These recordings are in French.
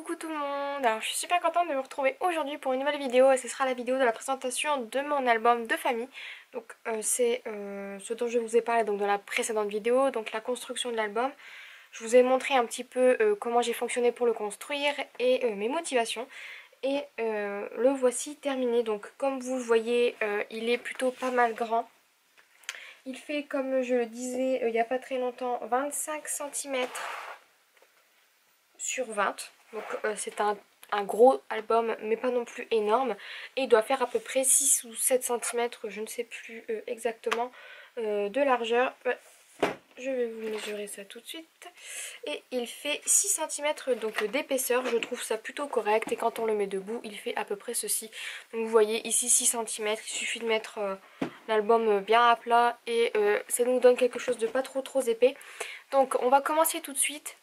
Coucou tout le monde. Alors je suis super contente de vous retrouver aujourd'hui pour une nouvelle vidéo et ce sera la vidéo de la présentation de mon album de famille. Donc c'est ce dont je vous ai parlé donc dans la précédente vidéo, donc la construction de l'album. Je vous ai montré un petit peu comment j'ai fonctionné pour le construire et mes motivations. Et le voici terminé. Donc comme vous le voyez, il est plutôt pas mal grand. Il fait, comme je le disais il n'y a pas très longtemps, 25 cm sur 20. Donc c'est un gros album mais pas non plus énorme. Et il doit faire à peu près 6 ou 7 cm, je ne sais plus exactement, de largeur. Je vais vous mesurer ça tout de suite. Et il fait 6 cm donc d'épaisseur. Je trouve ça plutôt correct. Et quand on le met debout, il fait à peu près ceci. Donc vous voyez ici 6 cm. Il suffit de mettre l'album bien à plat. Et ça nous donne quelque chose de pas trop épais. Donc on va commencer tout de suite.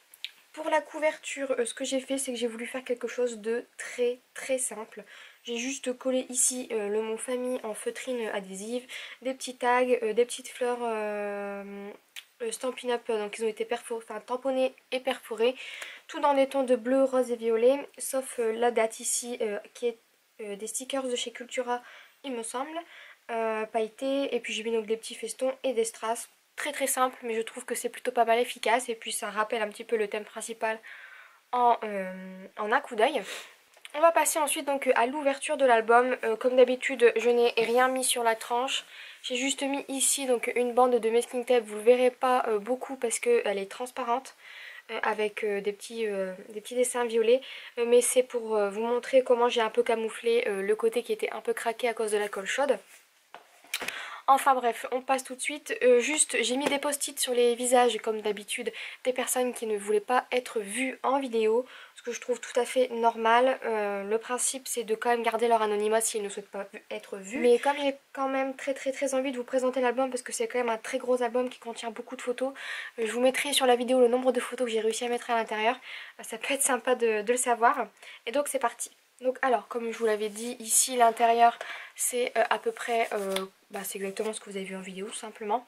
Pour la couverture, ce que j'ai fait, c'est que j'ai voulu faire quelque chose de très simple. J'ai juste collé ici le mot famille en feutrine adhésive, des petits tags, des petites fleurs Stampin' Up, donc ils ont été tamponnés et perforés, tout dans des tons de bleu, rose et violet, sauf la date ici qui est des stickers de chez Cultura, il me semble, pailletés, et puis j'ai mis donc des petits festons et des strass. Très simple, mais je trouve que c'est plutôt pas mal efficace et puis ça rappelle un petit peu le thème principal en un coup d'œil. On va passer ensuite donc à l'ouverture de l'album. Comme d'habitude, je n'ai rien mis sur la tranche. J'ai juste mis ici donc une bande de masking tape. Vous ne le verrez pas beaucoup parce qu'elle est transparente avec des petits dessins violets. Mais c'est pour vous montrer comment j'ai un peu camouflé le côté qui était un peu craqué à cause de la colle chaude. Enfin bref, on passe tout de suite. Juste, j'ai mis des post-it sur les visages, comme d'habitude, des personnes qui ne voulaient pas être vues en vidéo, ce que je trouve tout à fait normal. Le principe, c'est de quand même garder leur anonymat s'ils ne souhaitent pas être vus. Mais comme j'ai quand même très envie de vous présenter l'album, parce que c'est quand même un très gros album qui contient beaucoup de photos, je vous mettrai sur la vidéo le nombre de photos que j'ai réussi à mettre à l'intérieur. Ça peut être sympa de le savoir. Et donc c'est parti. Donc alors, comme je vous l'avais dit, ici l'intérieur c'est à peu près, c'est exactement ce que vous avez vu en vidéo tout simplement.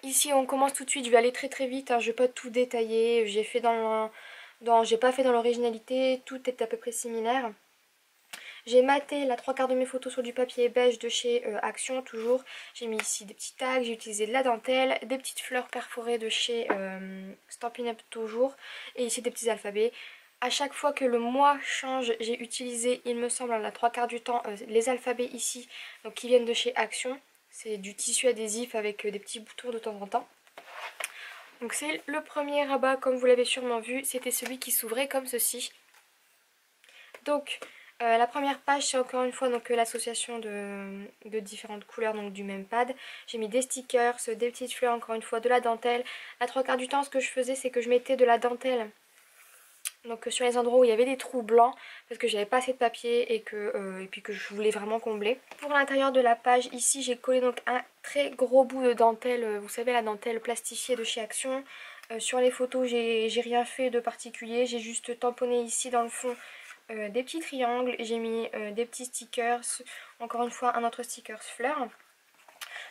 Ici on commence tout de suite, je vais aller très vite, hein, je vais pas tout détailler, j'ai pas fait dans l'originalité, tout est à peu près similaire. J'ai maté la 3/4 de mes photos sur du papier beige de chez Action toujours. J'ai mis ici des petits tags, j'ai utilisé de la dentelle, des petites fleurs perforées de chez Stampin' Up toujours. Et ici des petits alphabets. À chaque fois que le mois change, j'ai utilisé, il me semble, la 3/4 du temps, les alphabets ici, donc qui viennent de chez Action. C'est du tissu adhésif avec des petits boutons de temps en temps. Donc c'est le premier rabat, comme vous l'avez sûrement vu, c'était celui qui s'ouvrait comme ceci. Donc la première page, c'est encore une fois l'association de différentes couleurs donc du même pad. J'ai mis des stickers, des petites fleurs, encore une fois de la dentelle. La 3/4 du temps, ce que je faisais, c'est que je mettais de la dentelle donc sur les endroits où il y avait des trous blancs parce que j'avais pas assez de papier et puis que je voulais vraiment combler. Pour l'intérieur de la page, ici j'ai collé donc un très gros bout de dentelle, vous savez la dentelle plastifiée de chez Action. Sur les photos, j'ai rien fait de particulier, j'ai juste tamponné ici dans le fond des petits triangles, j'ai mis des petits stickers, encore une fois un autre sticker fleur.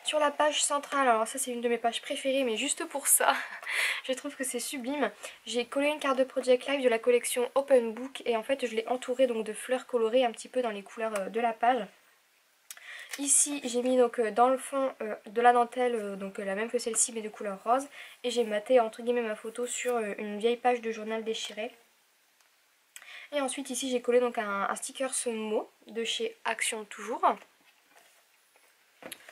Sur la page centrale, alors ça c'est une de mes pages préférées mais juste pour ça, je trouve que c'est sublime. J'ai collé une carte de Project Live de la collection Open Book et en fait je l'ai entourée donc de fleurs colorées un petit peu dans les couleurs de la page. Ici j'ai mis donc dans le fond de la dentelle, donc la même que celle-ci mais de couleur rose. Et j'ai maté entre guillemets ma photo sur une vieille page de journal déchiré. Et ensuite ici j'ai collé donc un sticker mot de chez Action toujours.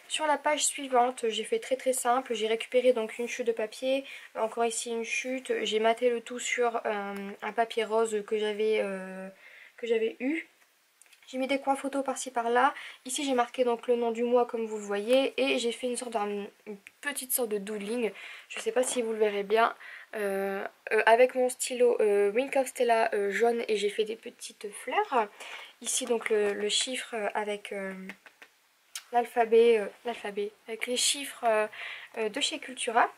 Sur la page suivante, j'ai fait très simple, j'ai récupéré donc une chute de papier, encore ici une chute, j'ai maté le tout sur un papier rose que j'avais eu. J'ai mis des coins photos par-ci par-là. Ici j'ai marqué donc le nom du mois comme vous le voyez et j'ai fait une petite sorte de doodling. Je ne sais pas si vous le verrez bien. Avec mon stylo Wink of Stella jaune et j'ai fait des petites fleurs. Ici donc le chiffre avec l'alphabet avec les chiffres de chez Cultura.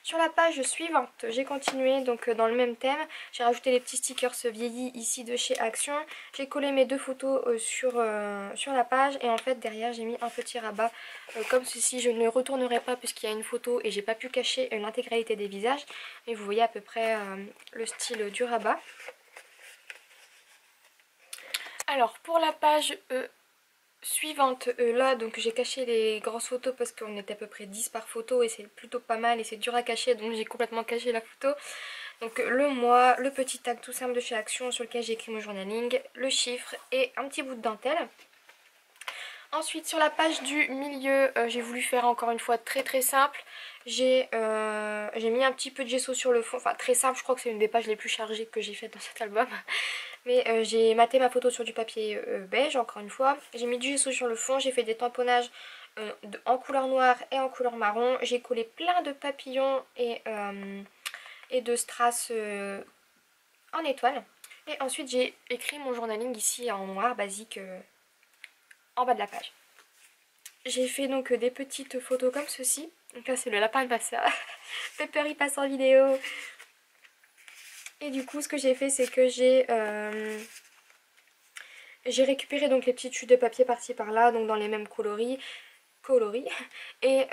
Sur la page suivante, j'ai continué donc dans le même thème. J'ai rajouté les petits stickers vieillis ici de chez Action. J'ai collé mes deux photos sur la page et en fait derrière j'ai mis un petit rabat comme ceci. Je ne retournerai pas puisqu'il y a une photo et j'ai pas pu cacher l'intégralité des visages. Mais vous voyez à peu près le style du rabat. Alors pour la page suivante, là donc j'ai caché les grosses photos parce qu'on était à peu près 10 par photo et c'est plutôt pas mal et c'est dur à cacher, donc j'ai complètement caché la photo. Donc le mois, le petit tag tout simple de chez Action sur lequel j'ai écrit mon journaling, le chiffre et un petit bout de dentelle. Ensuite sur la page du milieu, j'ai voulu faire encore une fois très simple. J'ai mis un petit peu de gesso sur le fond, enfin très simple, je crois que c'est une des pages les plus chargées que j'ai faites dans cet album. Mais j'ai maté ma photo sur du papier beige encore une fois. J'ai mis du gesso sur le fond, j'ai fait des tamponnages en couleur noire et en couleur marron. J'ai collé plein de papillons et de strass en étoile. Et ensuite j'ai écrit mon journaling ici en noir basique en bas de la page. J'ai fait donc des petites photos comme ceci. Donc là c'est le lapin de ma soeur. Pepper il passe en vidéo. Et du coup ce que j'ai fait c'est que j'ai récupéré donc les petites chutes de papier par-ci par-là, donc dans les mêmes coloris. Et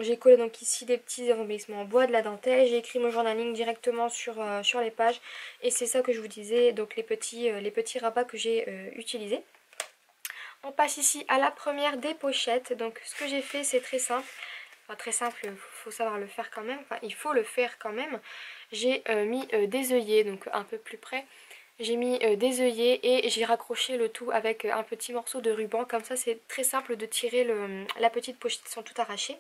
j'ai collé donc ici des petits embellissements en bois, de la dentelle. J'ai écrit mon journaling directement sur les pages. Et c'est ça que je vous disais, donc les petits rabats que j'ai utilisés. On passe ici à la première des pochettes. Donc ce que j'ai fait c'est très simple. Enfin très simple, il faut savoir le faire quand même. Enfin il faut le faire quand même. J'ai mis des œillets, donc un peu plus près. J'ai mis des œillets et j'ai raccroché le tout avec un petit morceau de ruban. Comme ça c'est très simple de tirer la petite pochette, ils sont toutes arrachées.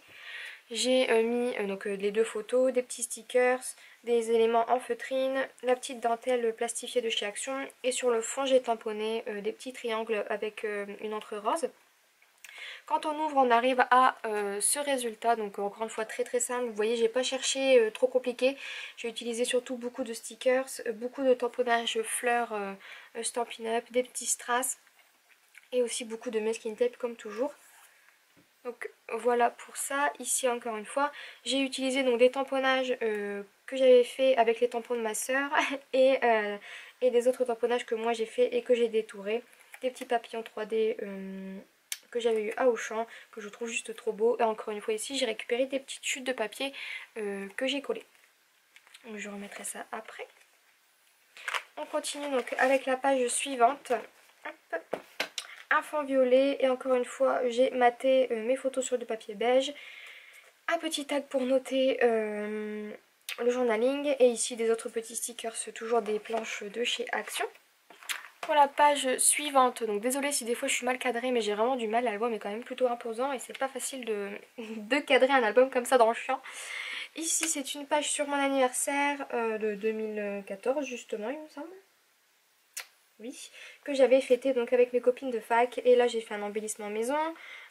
J'ai mis donc les deux photos, des petits stickers, des éléments en feutrine, la petite dentelle plastifiée de chez Action. Et sur le fond j'ai tamponné des petits triangles avec une encre rose. Quand on ouvre, on arrive à ce résultat, donc encore une fois très simple. Vous voyez, j'ai pas cherché trop compliqué. J'ai utilisé surtout beaucoup de stickers, beaucoup de tamponnage fleurs Stampin' Up, des petits strass et aussi beaucoup de masking tape comme toujours. Donc voilà pour ça. Ici encore une fois, j'ai utilisé donc des tamponnages que j'avais fait avec les tampons de ma soeur et des autres tamponnages que moi j'ai fait et que j'ai détourés. Des petits papillons 3D que j'avais eu à Auchan, que je trouve juste trop beau. Et encore une fois ici, j'ai récupéré des petites chutes de papier que j'ai collées. Donc je remettrai ça après. On continue donc avec la page suivante. Hop. Un fond violet et encore une fois j'ai maté mes photos sur du papier beige. Un petit tag pour noter le journaling et ici des autres petits stickers, toujours des planches de chez Action. Pour la page suivante, donc désolée si des fois je suis mal cadrée mais j'ai vraiment du mal, l'album est quand même plutôt imposant et c'est pas facile de cadrer un album comme ça dans le champ. Ici c'est une page sur mon anniversaire de 2014 justement il me semble. Oui, que j'avais fêté donc avec mes copines de fac et là j'ai fait un embellissement maison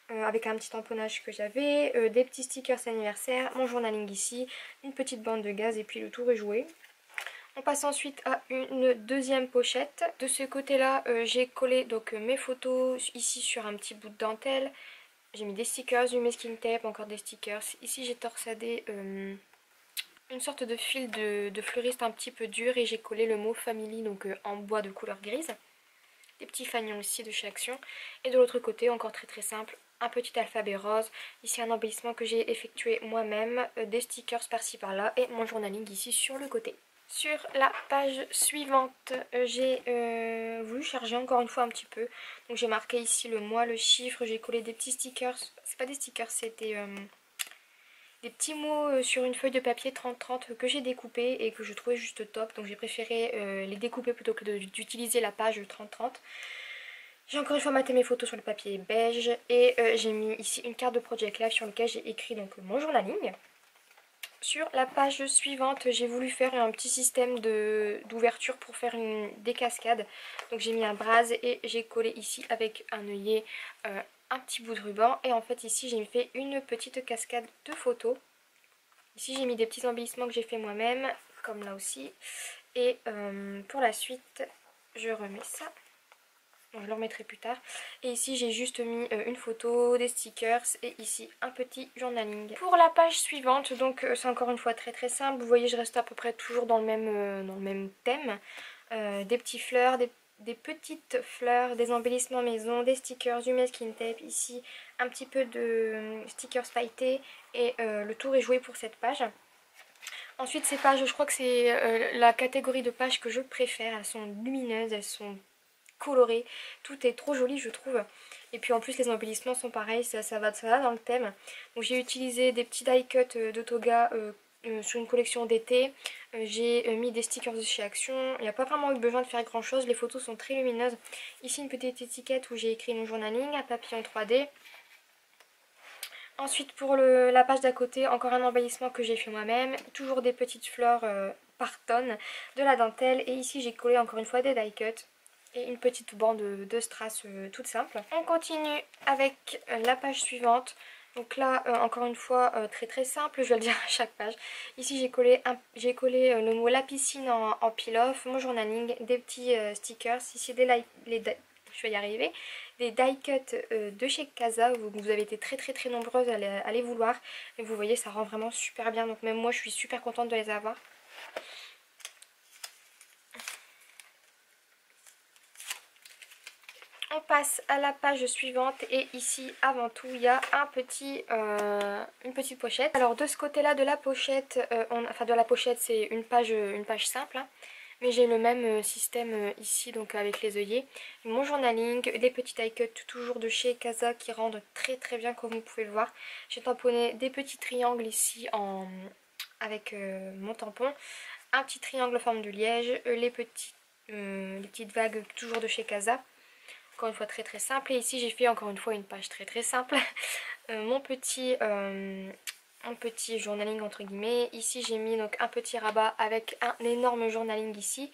avec un petit tamponnage que j'avais, des petits stickers anniversaire, mon journaling ici, une petite bande de gaz et puis le tour est joué. On passe ensuite à une deuxième pochette. De ce côté-là, j'ai collé donc mes photos ici sur un petit bout de dentelle. J'ai mis des stickers, du masking tape, encore des stickers. Ici, j'ai torsadé une sorte de fil de fleuriste un petit peu dur et j'ai collé le mot Family donc en bois de couleur grise. Des petits fanions ici de chez Action. Et de l'autre côté, encore très simple, un petit alphabet rose. Ici, un embellissement que j'ai effectué moi-même, des stickers par-ci par-là et mon journaling ici sur le côté. Sur la page suivante, j'ai voulu charger encore une fois un petit peu. Donc j'ai marqué ici le mois, le chiffre, j'ai collé des petits stickers. C'est pas des stickers, c'était des petits mots sur une feuille de papier 30-30 que j'ai découpé et que je trouvais juste top. Donc j'ai préféré les découper plutôt que d'utiliser la page 30-30. J'ai encore une fois maté mes photos sur le papier beige et j'ai mis ici une carte de Project Life sur laquelle j'ai écrit donc mon journaling. Sur la page suivante, j'ai voulu faire un petit système d'ouverture pour faire des cascades. Donc j'ai mis un brase et j'ai collé ici avec un œillet un petit bout de ruban. Et en fait ici j'ai fait une petite cascade de photos. Ici j'ai mis des petits embellissements que j'ai fait moi-même, comme là aussi. Et pour la suite, je remets ça. Donc je le remettrai plus tard. Et ici j'ai juste mis une photo, des stickers et ici un petit journaling. Pour la page suivante, donc c'est encore une fois très très simple. Vous voyez je reste à peu près toujours dans le même thème. Des petites fleurs, des petites fleurs, des embellissements maison, des stickers, du masking tape. Ici un petit peu de stickers pailletés et le tour est joué pour cette page. Ensuite ces pages, je crois que c'est la catégorie de pages que je préfère. Elles sont lumineuses, elles sont coloré, tout est trop joli je trouve. Et puis en plus les embellissements sont pareils, ça va dans le thème. Donc j'ai utilisé des petits die cuts de Toga sur une collection d'été. J'ai mis des stickers de chez Action. Il n'y a pas vraiment eu besoin de faire grand chose, les photos sont très lumineuses. Ici une petite étiquette où j'ai écrit mon journaling, un papillon 3D. Ensuite pour la page d'à côté, encore un embellissement que j'ai fait moi-même. Toujours des petites fleurs par tonne, de la dentelle. Et ici j'ai collé encore une fois des die cuts et une petite bande de strass toute simple. On continue avec la page suivante. Donc là, encore une fois, très très simple, je vais le dire à chaque page. Ici j'ai collé, le mot la piscine en peel-off, mon journaling, des petits stickers. Ici je vais y arriver, des die cuts de chez Casa. Vous avez été très très très nombreuses à les vouloir. Et vous voyez, ça rend vraiment super bien. Donc même moi, je suis super contente de les avoir. On passe à la page suivante et ici avant tout il y a une petite pochette. Alors de ce côté là de la pochette, c'est une page simple hein, mais j'ai le même système ici donc avec les œillets. Mon journaling, des petits die cuts toujours de chez Casa qui rendent très très bien comme vous pouvez le voir. J'ai tamponné des petits triangles ici avec mon tampon, un petit triangle en forme de liège, les petites vagues toujours de chez Casa. Encore une fois très très simple. Et ici j'ai fait encore une fois une page très très simple. Mon petit journaling entre guillemets. Ici j'ai mis donc un petit rabat avec un énorme journaling ici.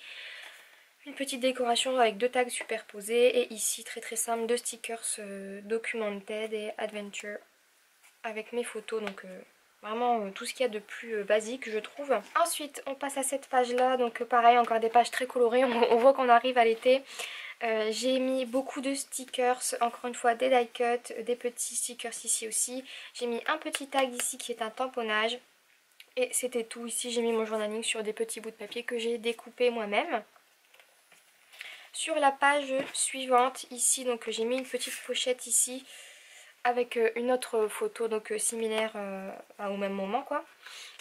Une petite décoration avec deux tags superposés. Et ici très très simple, deux stickers documented et adventure avec mes photos. Donc vraiment tout ce qu'il y a de plus basique je trouve. Ensuite on passe à cette page là. Donc pareil, encore des pages très colorées. On voit qu'on arrive à l'été. J'ai mis beaucoup de stickers, encore une fois des die cuts, des petits stickers ici aussi. J'ai mis un petit tag ici qui est un tamponnage. Et c'était tout. Ici j'ai mis mon journaling sur des petits bouts de papier que j'ai découpés moi-même. Sur la page suivante, ici donc j'ai mis une petite pochette ici avec une autre photo donc similaire au même moment quoi.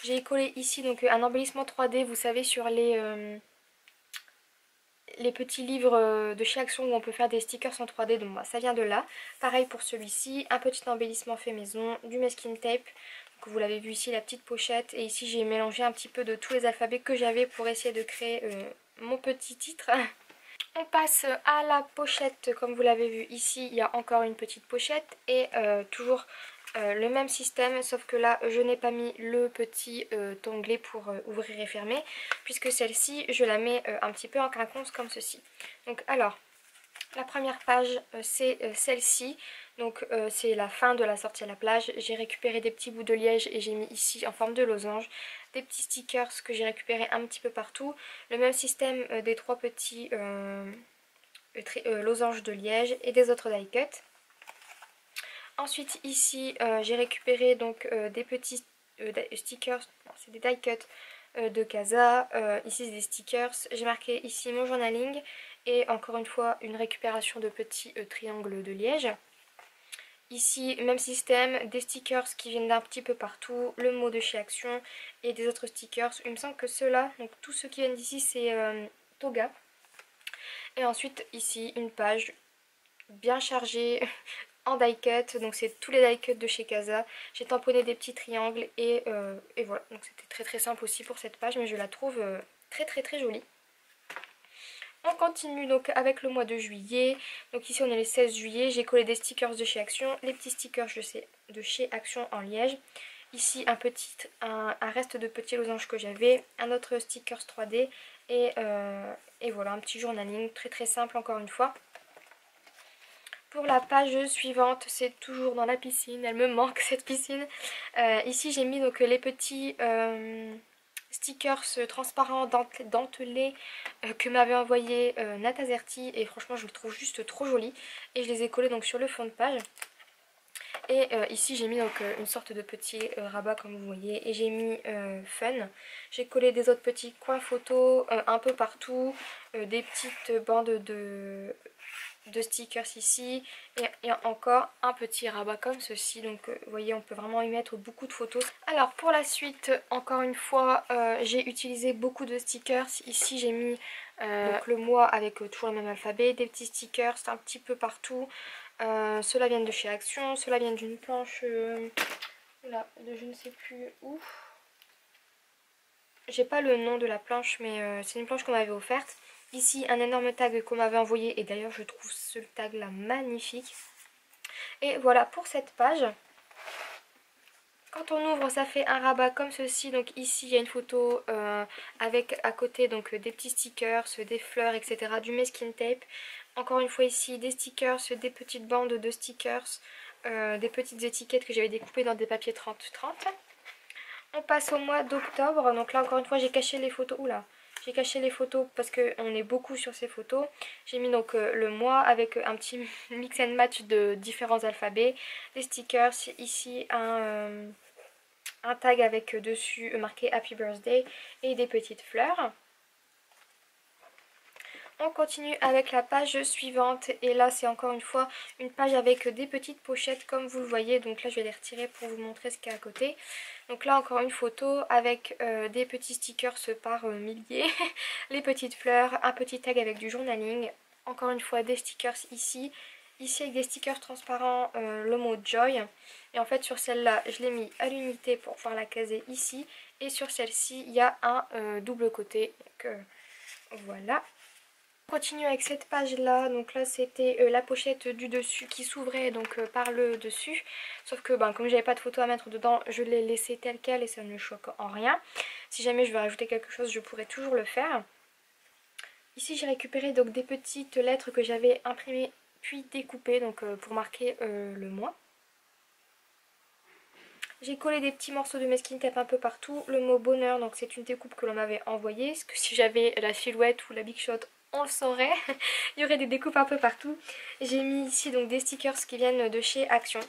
J'ai collé ici donc un embellissement 3D, vous savez sur les petits livres de chez Action où on peut faire des stickers en 3D, donc moi, ça vient de là. Pareil pour celui-ci, un petit embellissement fait maison, du masking tape. Donc vous l'avez vu ici, la petite pochette. Et ici j'ai mélangé un petit peu de tous les alphabets que j'avais pour essayer de créer mon petit titre. On passe à la pochette, comme vous l'avez vu ici, il y a encore une petite pochette et toujours le même système, sauf que là je n'ai pas mis le petit onglet pour ouvrir et fermer, puisque celle-ci je la mets un petit peu en quinconce comme ceci. Donc alors, la première page c'est celle-ci, donc c'est la fin de la sortie à la plage. J'ai récupéré des petits bouts de liège et j'ai mis ici en forme de losange des petits stickers que j'ai récupérés un petit peu partout. Le même système des trois petits losanges de liège et des autres die cuts. Ensuite ici j'ai récupéré donc des petits stickers, c'est des die cuts de Casa, ici c'est des stickers. J'ai marqué ici mon journaling et encore une fois une récupération de petits triangles de liège. Ici, même système, des stickers qui viennent d'un petit peu partout, le mot de chez Action et des autres stickers. Il me semble que ceux-là, donc tous ceux qui viennent d'ici, c'est Toga. Et ensuite, ici, une page bien chargée en die cut. Donc c'est tous les die cuts de chez Casa. J'ai tamponné des petits triangles et voilà. Donc c'était très très simple aussi pour cette page, mais je la trouve très très très jolie. On continue donc avec le mois de juillet. Donc ici on est le 16 juillet. J'ai collé des stickers de chez Action. Les petits stickers de chez Action en liège. Ici un reste de petits losanges que j'avais. Un autre stickers 3D. Et voilà, un petit journaling très très simple encore une fois. Pour la page suivante, c'est toujours dans la piscine. Elle me manque cette piscine. Ici j'ai mis donc les petits stickers transparents dentelés que m'avait envoyé Nat Azerty, et franchement je le trouve juste trop joli, et je les ai collés donc sur le fond de page. Et ici j'ai mis donc une sorte de petit rabat comme vous voyez, et j'ai mis fun. J'ai collé des autres petits coins photos un peu partout, des petites bandes de stickers ici, et encore un petit rabat comme ceci. Donc vous voyez, on peut vraiment y mettre beaucoup de photos. Alors pour la suite, encore une fois, j'ai utilisé beaucoup de stickers. Ici j'ai mis donc le mois avec toujours le même alphabet, des petits stickers un petit peu partout. Ceux-là viennent de chez Action, ceux-là viennent d'une planche là, de je ne sais plus où. J'ai pas le nom de la planche, mais c'est une planche qu'on m'avait offerte. Ici un énorme tag qu'on m'avait envoyé, et d'ailleurs je trouve ce tag là magnifique. Et voilà pour cette page. Quand on ouvre, ça fait un rabat comme ceci. Donc ici il y a une photo avec à côté donc des petits stickers, des fleurs, etc. Du masking tape. Encore une fois ici des stickers, des petites bandes de stickers, des petites étiquettes que j'avais découpées dans des papiers 30-30. On passe au mois d'octobre. Donc là encore une fois j'ai caché les photos. Oula, j'ai caché les photos parce qu'on est beaucoup sur ces photos. J'ai mis donc le mois avec un petit mix and match de différents alphabets. Des stickers, ici un tag avec dessus marqué Happy Birthday et des petites fleurs. On continue avec la page suivante, et là c'est encore une fois une page avec des petites pochettes comme vous le voyez. Donc là je vais les retirer pour vous montrer ce qu'il y a à côté. Donc là encore une photo avec des petits stickers par milliers, les petites fleurs, un petit tag avec du journaling, encore une fois des stickers ici. Ici avec des stickers transparents, le mot Joy. Et en fait sur celle-là je l'ai mis à l'unité pour pouvoir la caser ici. Et sur celle-ci il y a un double côté. Donc voilà. On continue avec cette page là. Donc là c'était la pochette du dessus qui s'ouvrait donc par le dessus. Sauf que comme j'avais pas de photo à mettre dedans, je l'ai laissé tel quel et ça ne choque en rien. Si jamais je veux rajouter quelque chose, je pourrais toujours le faire. Ici j'ai récupéré donc des petites lettres que j'avais imprimées puis découpées donc pour marquer le mois. J'ai collé des petits morceaux de masking tape un peu partout. Le mot bonheur, donc c'est une découpe que l'on m'avait envoyée. Parce que si j'avais la silhouette ou la big shot, on le saurait. Il y aurait des découpes un peu partout. J'ai mis ici donc des stickers qui viennent de chez Action.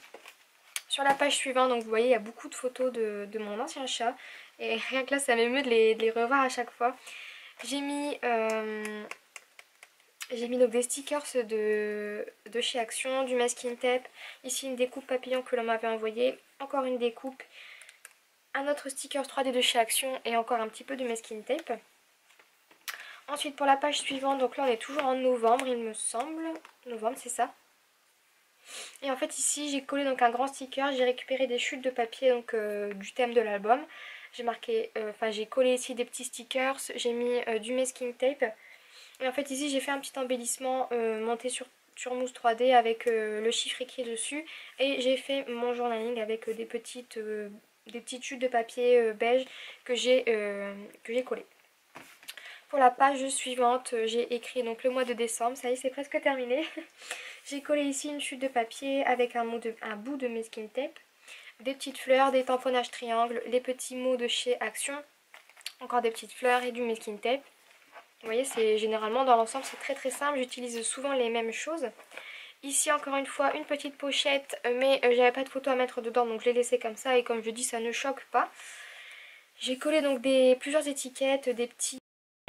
Sur la page suivante, donc vous voyez, il y a beaucoup de photos de mon ancien chat. Et rien que là, ça m'émeut de les revoir à chaque fois. J'ai mis donc des stickers de chez Action, du masking tape. Ici une découpe papillon que l'on m'avait envoyée. Encore une découpe. Un autre sticker 3D de chez Action et encore un petit peu de masking tape. Ensuite pour la page suivante, donc là on est toujours en novembre il me semble. Novembre c'est ça. Et en fait ici j'ai collé donc un grand sticker, j'ai récupéré des chutes de papier donc du thème de l'album. J'ai marqué, j'ai collé ici des petits stickers, j'ai mis du masking tape. Et en fait ici j'ai fait un petit embellissement monté sur mousse 3D avec le chiffre écrit dessus. Et j'ai fait mon journaling avec des petites chutes de papier beige que j'ai collé. Pour la page suivante, j'ai écrit donc le mois de décembre, ça y est c'est presque terminé. J'ai collé ici une chute de papier avec un bout de masking tape, des petites fleurs, des tamponnages triangles, les petits mots de chez Action, encore des petites fleurs et du masking tape. Vous voyez, c'est généralement dans l'ensemble c'est très simple, j'utilise souvent les mêmes choses. Ici encore une fois une petite pochette, mais j'avais pas de photo à mettre dedans donc je l'ai laissé comme ça et comme je dis ça ne choque pas. J'ai collé donc plusieurs étiquettes, des petits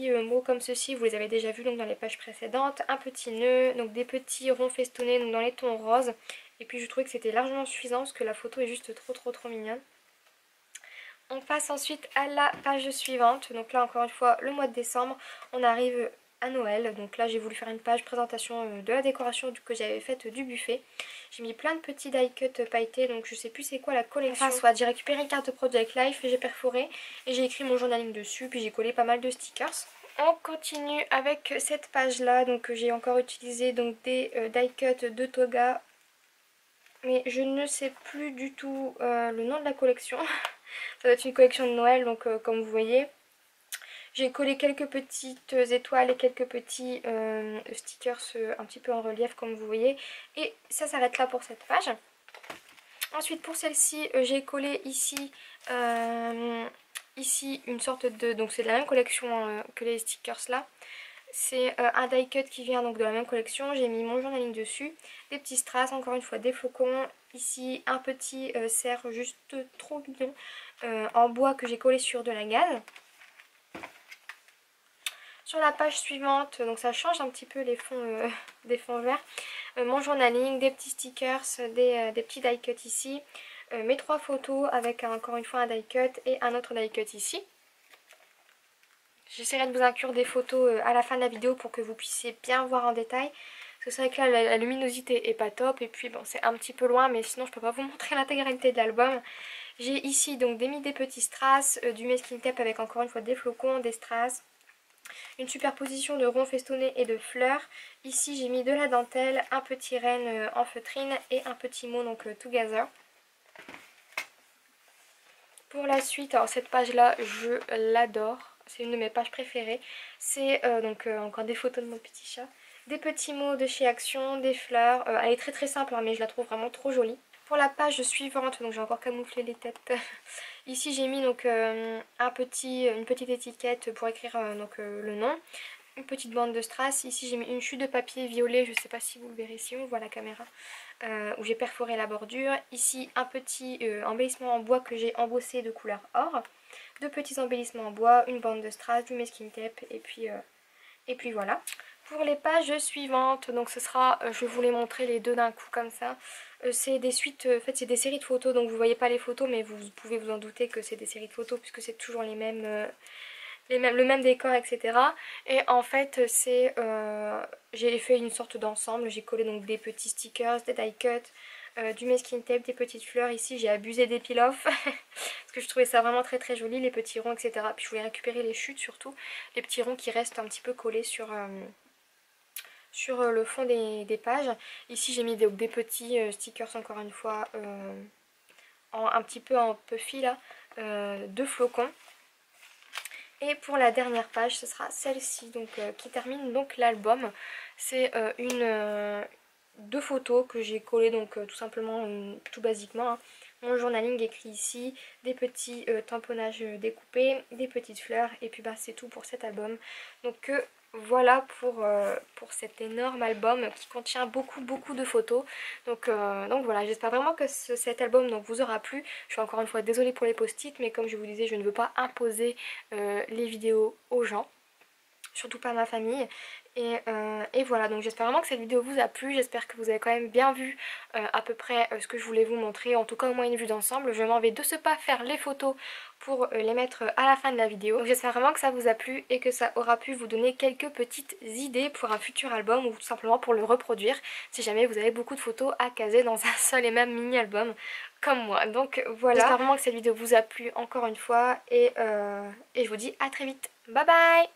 mots comme ceci, vous les avez déjà vus donc dans les pages précédentes, un petit nœud, donc des petits ronds festonnés donc dans les tons roses. Et puis je trouvais que c'était largement suffisant parce que la photo est juste trop mignonne. On passe ensuite à la page suivante, donc là encore une fois le mois de décembre, on arrive à Noël. Donc là j'ai voulu faire une page présentation de la décoration que j'avais faite du buffet. J'ai mis plein de petits die cut pailletés, donc je sais plus c'est quoi la collection. Enfin soit j'ai récupéré une carte Project Life, j'ai perforé et j'ai écrit mon journaling dessus, puis j'ai collé pas mal de stickers. On continue avec cette page là, donc j'ai encore utilisé donc des die cut de Toga. Mais je ne sais plus du tout le nom de la collection. Ça doit être une collection de Noël, donc comme vous voyez. J'ai collé quelques petites étoiles et quelques petits stickers un petit peu en relief comme vous voyez. Et ça s'arrête là pour cette page. Ensuite pour celle-ci, j'ai collé ici Ici une sorte de, donc c'est de la même collection que les stickers là. C'est un die cut qui vient donc de la même collection. J'ai mis mon journaling dessus, des petits strass, encore une fois des flocons. Ici un petit cerf juste trop mignon en bois que j'ai collé sur de la gaze. Sur la page suivante, donc ça change un petit peu les fonds des fonds verts. Mon journaling, des petits stickers, des petits die cut ici. Mes 3 photos avec encore une fois un die cut et un autre die cut ici. J'essaierai de vous inclure des photos à la fin de la vidéo pour que vous puissiez bien voir en détail. Parce que c'est vrai que là la luminosité est pas top et puis bon c'est un petit peu loin mais sinon je peux pas vous montrer l'intégralité de l'album. J'ai ici donc mis des petits strass, du masking tape avec encore une fois des flocons, des strass. Une superposition de ronds festonnés et de fleurs. Ici j'ai mis de la dentelle, un petit renne en feutrine et un petit mot donc together. Pour la suite, alors cette page là je l'adore, c'est une de mes pages préférées. C'est encore des photos de mon petit chat, des petits mots de chez Action, des fleurs. Elle est très très simple hein, mais je la trouve vraiment trop jolie. Pour la page suivante, donc j'ai encore camouflé les têtes. Ici j'ai mis donc une petite étiquette pour écrire le nom. Une petite bande de strass. Ici j'ai mis une chute de papier violet, je ne sais pas si vous le verrez si on voit la caméra, où j'ai perforé la bordure. Ici un petit embellissement en bois que j'ai embossé de couleur or. 2 petits embellissements en bois, une bande de strass, du masking tape et puis voilà. Pour les pages suivantes, donc ce sera, je vais vous les montrer les deux d'un coup comme ça. C'est des suites, en fait c'est des séries de photos, donc vous voyez pas les photos mais vous pouvez vous en douter que c'est des séries de photos puisque c'est toujours le même décor, etc. Et en fait c'est j'ai fait une sorte d'ensemble, j'ai collé donc des petits stickers, des die cuts, du masking tape, des petites fleurs. Ici j'ai abusé des peel-off parce que je trouvais ça vraiment très très joli, les petits ronds, etc. Puis je voulais récupérer les chutes surtout, les petits ronds qui restent un petit peu collés sur le fond des pages. Ici j'ai mis des petits stickers encore une fois un petit peu en puffy là, de flocons. Et pour la dernière page ce sera celle-ci donc qui termine donc l'album. C'est deux photos que j'ai collées donc tout simplement tout basiquement hein. Mon journaling écrit ici, des petits tamponnages découpés, des petites fleurs et puis bah c'est tout pour cet album. Donc voilà pour cet énorme album qui contient beaucoup de photos. Donc voilà, j'espère vraiment que cet album donc, vous aura plu. Je suis encore une fois désolée pour les post-it, mais comme je vous disais, je ne veux pas imposer les vidéos aux gens, surtout pas à ma famille. Et voilà, donc j'espère vraiment que cette vidéo vous a plu, j'espère que vous avez quand même bien vu à peu près ce que je voulais vous montrer, en tout cas au moins une vue d'ensemble. Je m'en vais de ce pas faire les photos pour les mettre à la fin de la vidéo. Donc j'espère vraiment que ça vous a plu et que ça aura pu vous donner quelques petites idées pour un futur album ou tout simplement pour le reproduire si jamais vous avez beaucoup de photos à caser dans un seul et même mini album comme moi. Donc voilà, j'espère vraiment que cette vidéo vous a plu encore une fois et je vous dis à très vite. Bye bye.